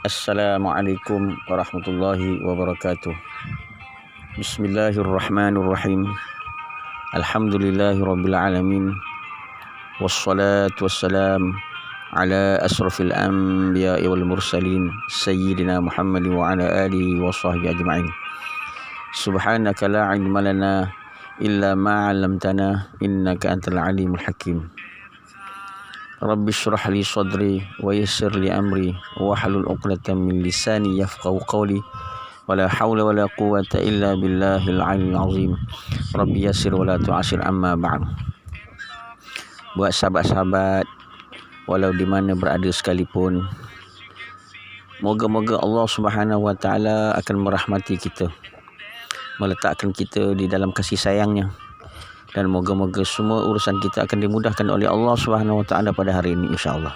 Assalamualaikum warahmatullahi wabarakatuh. Bismillahirrahmanirrahim. Alhamdulillahirabbil alamin. Wassalatu wassalam ala asrafil anbiya'i wal mursalin sayyidina Muhammad wa ala alihi wa sahbihi ajma'in. Subhanaka la ilma lana illa ma 'allamtana innaka antal alimul hakim. Rabbi shrah li sadri wa yassir li amri wa hlul 'uqdatam min lisani yafqahu qawli wala haula wala quwwata illa billahil 'aliyyil 'azim. Rabbi yassir wa la tu'assir, amma ba'd. Buat sahabat-sahabat walau di mana berada sekalipun, moga-moga Allah Subhanahu wa taala akan merahmati kita, meletakkan kita di dalam kasih sayangnya, dan moga-moga semua urusan kita akan dimudahkan oleh Allah Subhanahu wa taala pada hari ini, insya-Allah.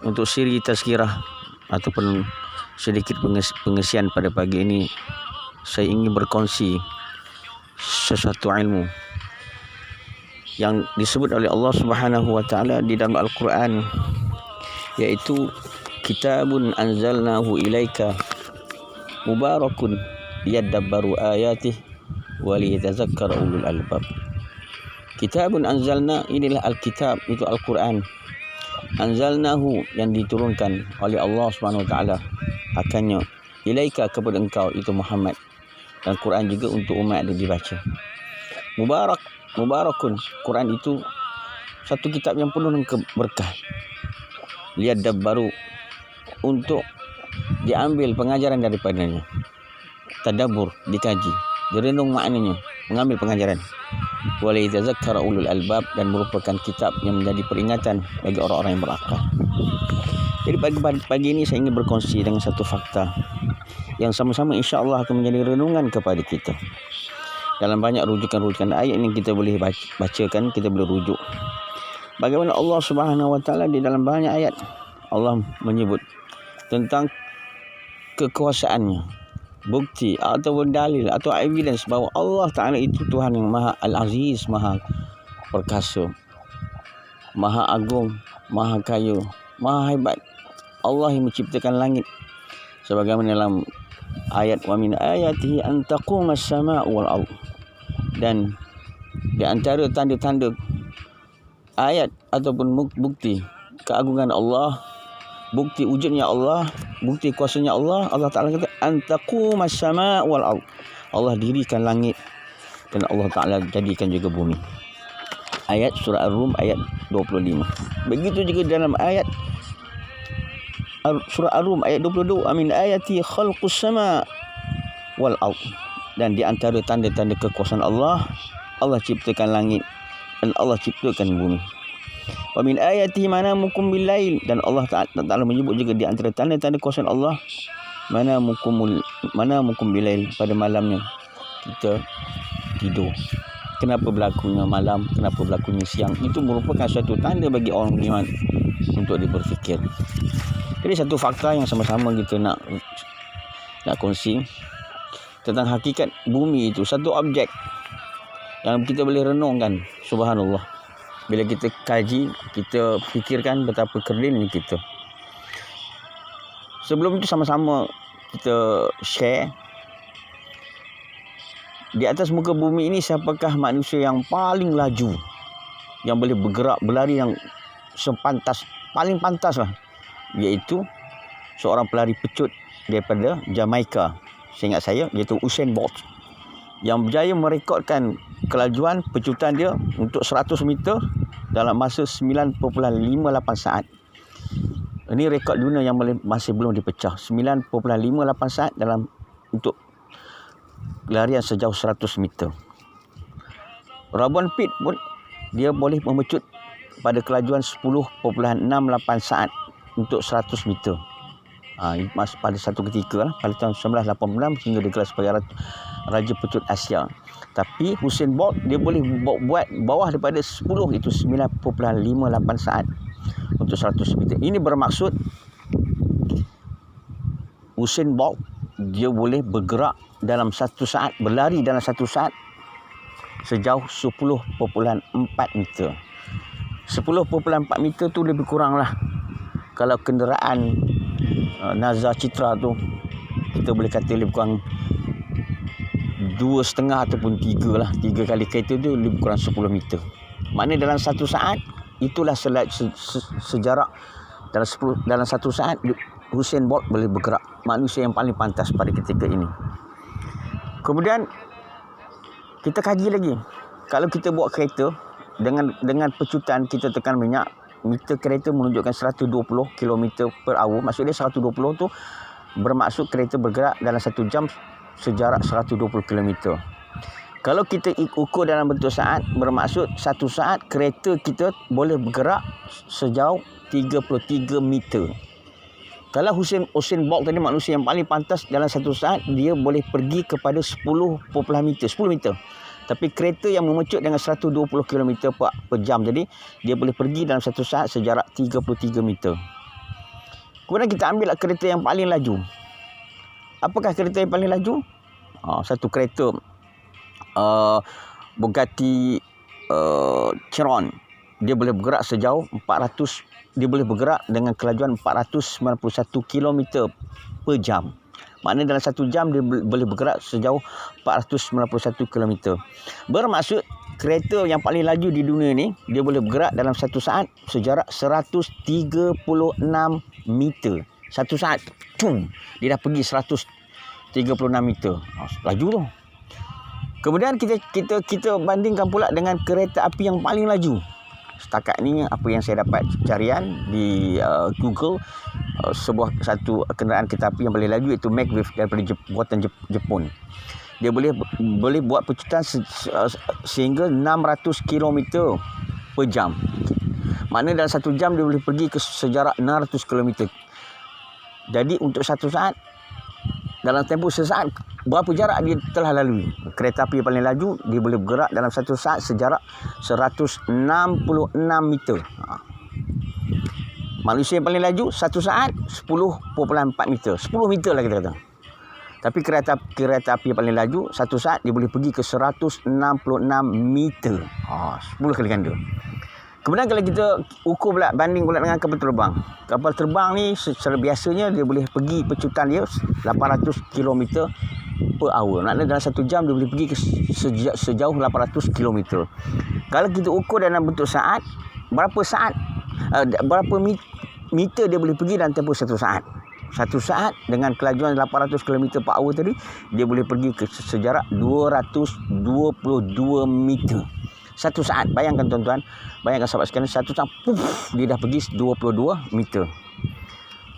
Untuk siri tazkirah ataupun sedikit pengisian pada pagi ini, saya ingin berkongsi sesuatu ilmu yang disebut oleh Allah Subhanahu wa taala di dalam Al-Quran, yaitu kitabun anzalnahu ilaika mubarakun liyadabbaru ayatih waliyatadzakkar ulul albab. Kitabun anzalna, inilah Alkitab, itu Al-Quran. Anzalnahu, yang diturunkan oleh Allah Subhanahu wa taala akannya, ilaika, kepada engkau, itu Muhammad. Dan Quran juga untuk umat yang dibaca. Mubarakun, Quran itu satu kitab yang penuh dengan berkah. Liyadabbaru, untuk diambil pengajaran daripadanya. Tadabbur, dikaji, direnung maknanya, mengambil pengajaran. Waliyatadzakkar ulul albab, dan merupakan kitab yang menjadi peringatan bagi orang-orang yang berakal. Jadi pagi ini saya ingin berkongsi dengan satu fakta yang sama-sama insya-Allah akan menjadi renungan kepada kita. Dalam banyak rujukan-rujukan ayat yang kita boleh bacakan, kita boleh rujuk bagaimana Allah Subhanahu wa taala di dalam banyak ayat Allah menyebut tentang kekuasaannya, bukti ataupun dalil atau evidence bahawa Allah Ta'ala itu Tuhan yang Maha Al-Aziz, Maha Perkasa, Maha Agung, Maha Kaya, Maha Hebat. Allah yang menciptakan langit, sebagaimana dalam ayat wa min ayatihi an taqumas sama'u wal ardh. Dan di antara tanda-tanda ayat ataupun bukti keagungan Allah, bukti wujudnya Allah, bukti kuasanya Allah, Allah Ta'ala kata antaqumas sama' wal ardh. Allah dirikan langit dan Allah Ta'ala jadikan juga bumi. Ayat surah Ar-Rum ayat 25. Begitu juga dalam ayat surah Ar-Rum ayat 22, amin ayati khalqus sama' wal ardh. Dan di antara tanda-tanda kekuasaan Allah, Allah ciptakan langit dan Allah ciptakan bumi. Wa min ayati manamukum bil lail, dan Allah Ta'ala menyebut juga di antara tanda-tanda kuasa Allah manamukum bil lail, pada malamnya kita tidur. Kenapa berlakunya malam, kenapa berlakunya siang, itu merupakan suatu tanda bagi orang beriman untuk berfikir. Jadi satu fakta yang sama-sama kita nak kongsi tentang hakikat bumi, itu satu objek yang kita boleh renungkan. Subhanallah, bila kita kaji, kita fikirkan betapa kerdilnya kita. Sebelum itu sama-sama kita share, di atas muka bumi ini siapakah manusia yang paling laju, yang boleh bergerak, berlari yang paling pantas lah, iaitu seorang pelari pecut daripada Jamaica, seingat saya, iaitu Usain Bolt, yang berjaya merekodkan kelajuan pecutan dia untuk 100 meter dalam masa 9.58 saat. Ini rekod dunia yang masih belum dipecah, 9.58 saat untuk larian sejauh 100 meter. Robin Pitt pun dia boleh memecut pada kelajuan 10.68 saat untuk 100 meter. Pada satu ketika lah, pada tahun 1986 hingga digelar sebagai Raja Pecut Asia. Tapi Usain Bolt dia boleh buat bawah daripada 10, itu 9.58 saat untuk 100 meter. Ini bermaksud Usain Bolt dia boleh bergerak dalam satu saat, berlari dalam satu saat sejauh 10.4 meter. 10.4 meter tu lebih kurang lah kalau kenderaan Nazar Citra tu, kita boleh kata lebih kurang 2,5 ataupun 3 lah. 3 kali kereta tu lebih kurang 10 meter. Maknanya dalam satu saat, itulah sejarak dalam satu saat Usain Bolt boleh bergerak. Manusia yang paling pantas pada ketika ini. Kemudian kita kaji lagi. Kalau kita buat kereta dengan pecutan kita tekan minyak, meter kereta menunjukkan 120 km/h. Maksud dia 120 tu bermaksud kereta bergerak dalam 1 jam sejarak 120 km. Kalau kita ukur dalam bentuk saat, bermaksud 1 saat kereta kita boleh bergerak sejauh 33 meter. Kalau Usain Bolt tadi manusia yang paling pantas dalam 1 saat, dia boleh pergi kepada 10 meter. Tapi kereta yang memecut dengan 120 km per jam tadi, dia boleh pergi dalam 1 saat sejarak 33 meter. Kemudian kita ambil kereta yang paling laju. Apakah kereta yang paling laju? Satu kereta Bugatti Chiron. Dia boleh bergerak sejauh 400, dia boleh bergerak dengan kelajuan 491 km per jam. Maknanya dalam 1 jam dia boleh bergerak sejauh 491 km. Bermaksud kereta yang paling laju di dunia ni, dia boleh bergerak dalam 1 saat sejarak 136 meter. 1 saat, dia dah pergi 136 meter. Laju tu. Kemudian kita bandingkan pula dengan kereta api yang paling laju. Setakat ni apa yang saya dapat carian di Google, satu kenderaan kereta api yang paling laju iaitu Maglev daripada buatan Jepun. Dia boleh buat pecutan sehingga 600 km per jam. Maknanya dalam 1 jam dia boleh pergi ke sejarak 600 km. Jadi untuk 1 saat, dalam tempoh sesaat, berapa jarak dia telah lalui. Kereta api yang paling laju, dia boleh bergerak dalam 1 saat sejarak 166 meter. Manusia yang paling laju, 1 saat 10.4 meter. 10 meter lah kita kata. Tapi kereta api yang paling laju, 1 saat dia boleh pergi ke 166 meter. 10 kali ganda. Kemudian kalau kita ukur pula, banding pula dengan kapal terbang. Kapal terbang ni secara biasanya dia boleh pergi pecutan dia 800 km per hour. Maknanya dalam 1 jam dia boleh pergi ke sejauh 800 km. Kalau kita ukur dalam bentuk saat, berapa meter dia boleh pergi dalam tempoh 1 saat. 1 saat dengan kelajuan 800 km per hour tadi, dia boleh pergi ke sejarak 222 meter. 1 saat. Bayangkan tuan-tuan, bayangkan sahabat sekalian, 1 saat dia dah pergi 22 meter.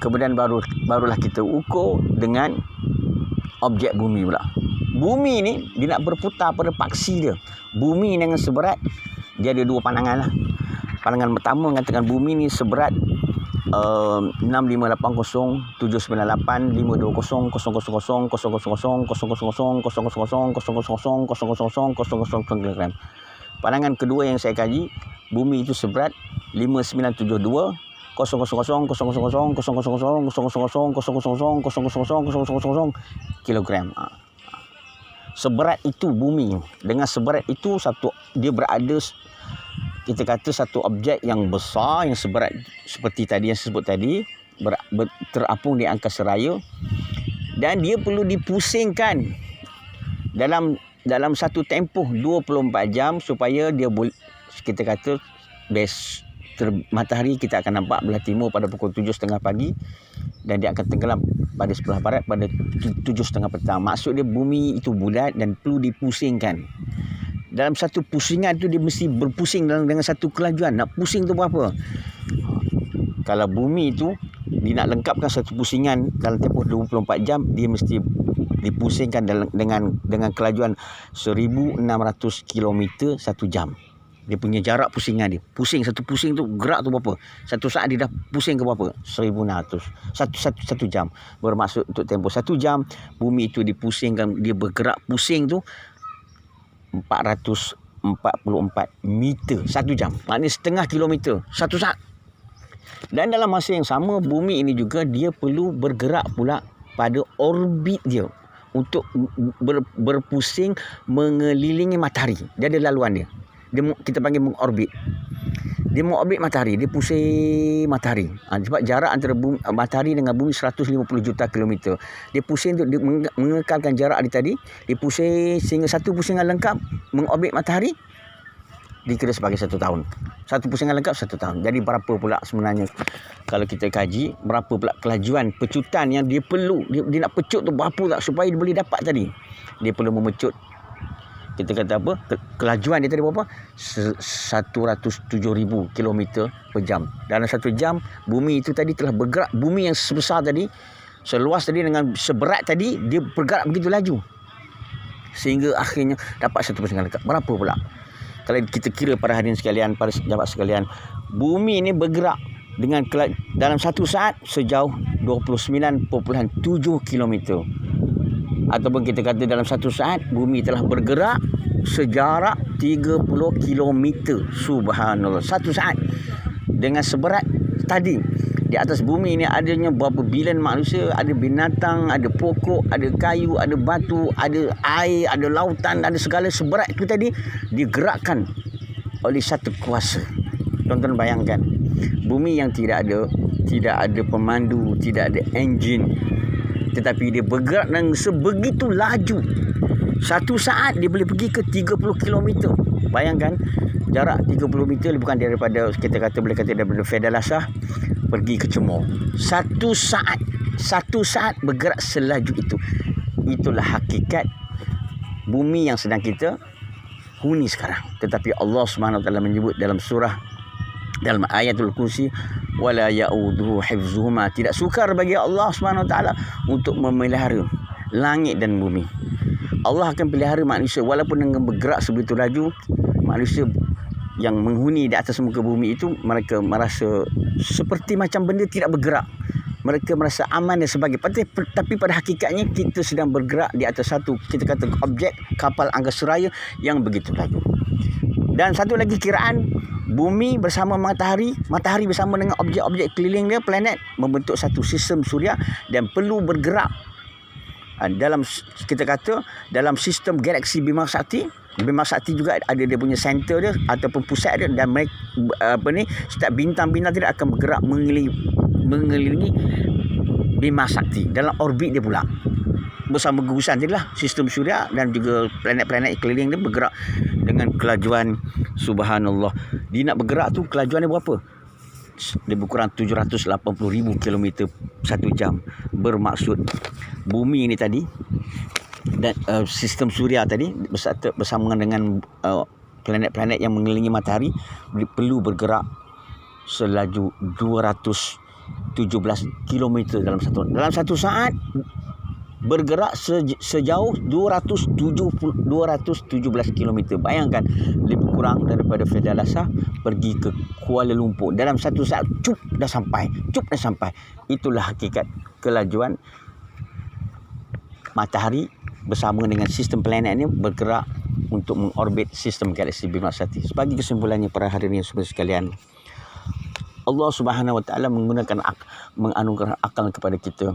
Kemudian barulah kita ukur dengan objek bumi pula. Bumi ni dia nak berputar pada paksi dia. Bumi dengan seberat, dia ada 2 pandangan lah. Pandangan pertama mengatakan bumi ni seberat 6580-798-520-000-000-000-000-000-000 kg. Pandangan kedua yang saya kaji, bumi itu seberat 5972 kilogram. Seberat itu bumi. Dengan seberat itu dia berada, kita kata satu objek yang besar yang seberat seperti tadi yang saya sebut tadi, terapung di angkasa raya, dan dia perlu dipusingkan dalam satu tempoh 24 jam supaya dia boleh, kita kata matahari kita akan nampak belah timur pada pukul 7.30 pagi dan dia akan tenggelam pada sebelah barat pada 7.30 petang. Maksud dia bumi itu bulat dan perlu dipusingkan. Dalam satu pusingan tu dia mesti berpusing dengan satu kelajuan. Nak pusing tu berapa? Kalau bumi itu dia nak lengkapkan satu pusingan dalam tempoh 24 jam, dia mesti dipusingkan dengan kelajuan 1600 km 1 jam. Dia punya jarak pusingan dia. Satu pusing tu, gerak tu berapa? 1 saat dia dah pusing ke berapa? 1600. Satu jam. Bermaksud untuk tempoh 1 jam, bumi itu dipusingkan, dia bergerak pusing tu 444 meter 1 jam. Maknanya setengah kilometer 1 saat. Dan dalam masa yang sama, bumi ini juga dia perlu bergerak pula pada orbit dia untuk berpusing mengelilingi matahari. Dia ada laluan dia. Kita panggil mengorbit. Dia mengorbit matahari, dia pusing matahari. Sebab jarak antara matahari dengan bumi 150 juta kilometer. Dia pusing untuk mengekalkan jarak dia tadi. Dia pusing sehingga satu pusingan lengkap mengorbit matahari dikira sebagai 1 tahun. Satu pusingan lengkap 1 tahun. Jadi berapa pula sebenarnya kalau kita kaji, berapa pula kelajuan pecutan yang dia perlu. Dia nak pecut tu berapa tak supaya dia boleh dapat tadi. Dia perlu memecut, kita kata apa, kelajuan dia tadi berapa? 107,000 km per jam. Dalam 1 jam, bumi itu tadi telah bergerak. Bumi yang sebesar tadi, seluas tadi dengan seberat tadi, dia bergerak begitu laju. Sehingga akhirnya dapat 1 pusingan lengkap. Berapa pula? Kalau kita kira para hadirin sekalian, para sahabat sekalian, bumi ini bergerak dengan dalam 1 saat sejauh 29.7 km. Ataupun kita kata dalam 1 saat bumi telah bergerak sejarak 30 km. Subhanallah. 1 saat dengan seberat tadi. Di atas bumi ini adanya berapa bilion manusia, ada binatang, ada pokok, ada kayu, ada batu, ada air, ada lautan, ada segala seberat itu tadi digerakkan oleh satu kuasa. Tuan-tuan bayangkan, bumi yang tidak ada pemandu, tidak ada enjin, tetapi dia bergerak dengan sebegitu laju. 1 saat dia boleh pergi ke 30 km. Bayangkan jarak 30 meter bukan daripada, kita kata boleh kata daripada Fedalasah pergi ke Cemor. 1 saat bergerak selaju itu. Itulah hakikat bumi yang sedang kita huni sekarang. Tetapi Allah SWT menyebut dalam surah, dalam ayatul kursi, wala ya'uduhu hifzuhuma, tidak sukar bagi Allah SWT untuk memelihara langit dan bumi. Allah akan pelihara manusia walaupun dengan bergerak sebegitu laju. Manusia yang menghuni di atas muka bumi itu, mereka merasa seperti macam benda tidak bergerak. Mereka merasa aman dan sebagainya. Tapi pada hakikatnya kita sedang bergerak di atas satu, kita kata, objek kapal angkasa raya yang begitu laju. Dan satu lagi kiraan, bumi bersama matahari, matahari bersama dengan objek-objek keliling dia, planet, membentuk satu sistem suria dan perlu bergerak dalam, kita kata, dalam sistem galaksi Bima Sakti. Bima Sakti juga ada dia punya center dia ataupun pusat dia, dan mereka, setiap bintang-bintang tidak akan bergerak mengelilingi Bima Sakti dalam orbit dia pula. Bersama gugusan tadi lah, sistem suria dan juga planet-planet keliling dia bergerak dengan kelajuan, subhanallah. Dia nak bergerak tu kelajuan dia berapa? Lebih kurang 780,000 km 1 jam. Bermaksud bumi ini tadi dan sistem suria tadi bersama dengan planet-planet yang mengelilingi matahari perlu bergerak selaju 217 km dalam satu saat, bergerak sejauh 217 km. Bayangkan, lebih kurang daripada Fedalasah pergi ke Kuala Lumpur dalam 1 saat. Cup dah sampai. Itulah hakikat kelajuan matahari bersama dengan sistem planet ini bergerak untuk mengorbit sistem galaksi Bima Sakti. Sebagai kesimpulannya, para hadirin sekalian, Allah Subhanahu Wa Taala menganugerah akal kepada kita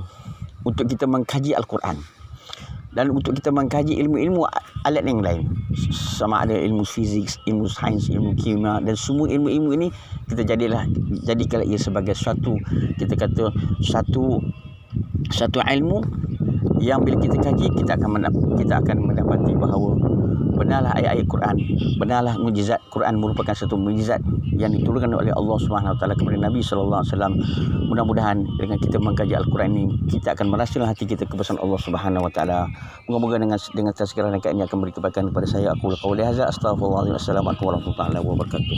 untuk kita mengkaji Al-Quran dan untuk kita mengkaji ilmu-ilmu alat yang lain, sama ada ilmu fizik, ilmu sains, ilmu kimia, dan semua ilmu-ilmu ini kita jadikanlah ia sebagai satu, kita kata, satu ilmu yang bila kita kaji, kita akan mendapati bahawa benarlah ayat-ayat Quran, benarlah mukjizat Quran merupakan satu mukjizat yang diturunkan oleh Allah Subhanahu Wa Taala kepada Nabi sallallahu alaihi wasallam. Mudah-mudahan dengan kita mengkaji Al-Quran ini, kita akan merasakan hati kita kebesaran Allah Subhanahu Wa Taala. Moga-moga dengan tazkirah dan ini akan beri kebaikan kepada saya. Aku qauli hadza, astaghfirullahaladzim. Assalamualaikum warahmatullahi wabarakatuh.